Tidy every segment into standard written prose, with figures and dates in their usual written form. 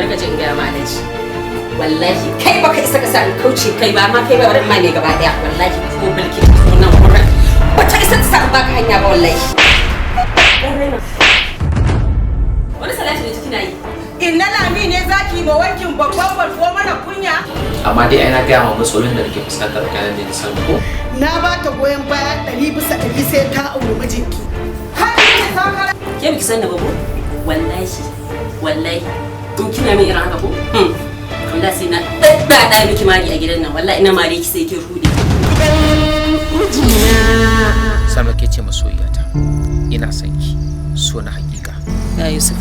barka jin ga malaji wallahi kai baka isa ka sa in kauce kai ba amma kai ba wurin ma ne gaba daya wallahi ko bilki ko nan wurin wata isa ta sa baka hanya ba wallahi wani salati ne kina yi inna lami ne zaki ba wankin babban barko mana kunya amma dai ai na ga ma matsalolin da nake fuskanta tsakanin da san ko na ba ta goyen baya 100% sai ta aure mijinki har ne sakara ke biki san da babu wallahi kun kina min irin haka ko wallahi sai na da miki mari a gidan nan wallahi ina mari ki sai ki rude sama ke ce masoyiyata ina son ki so na hakika ya Yusuf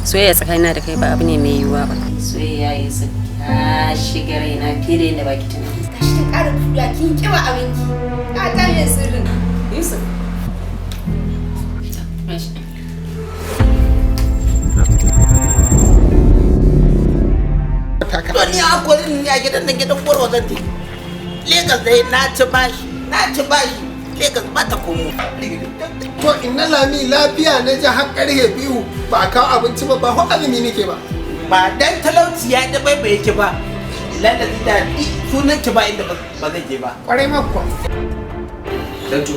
soyayya tsakanina da kai ba abu ne mai yiwuwa ba soyayya Yusuf ta shiga raina fiye da baki tunani tashi kin ƙara fuda kin kiba abinki ka tare sirrin Yusuf Ni a kodin ni a gidan nan gidan gwarwa zan je. Legas dai na ci bashi. Legas ba ta komo. To inna lami lafiya na ji har ƙarfe 2 ba a kawo abinci ba ba ho azumi nake ba. Ba dan talauci ya da bai yake ba. Lalazi da sunan ki ba inda ba zan je ba. Kwarai ma kuwa. Dantu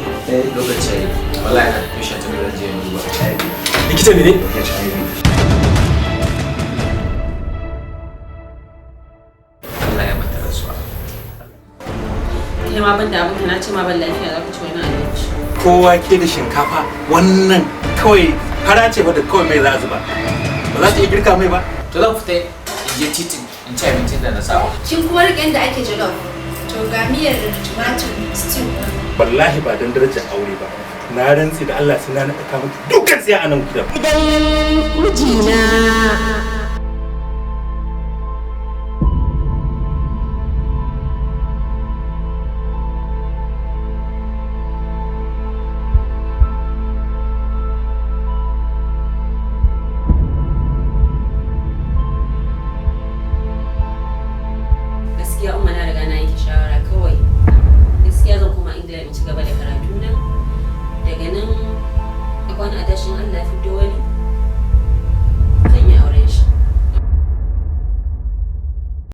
lokaci wallahi na kushe ta da je mu ba likita ne Allah ya mata rasuwa kai ma ban da abin na ce ma ban lafiya za ku ci wani abinci kowa ke da shinkafa wannan kawai fara ce ba da kawai mai za zuba ba za ta iya girka mai ba to zan fita in je titin in ci abincin da na saba kin kuma rike da ake jollof to ga miyar tumatur stew wallahi ba dan darajar aure ba na rantsi da Allah sai na naɗa miki dukkan sai a nan gidan mijina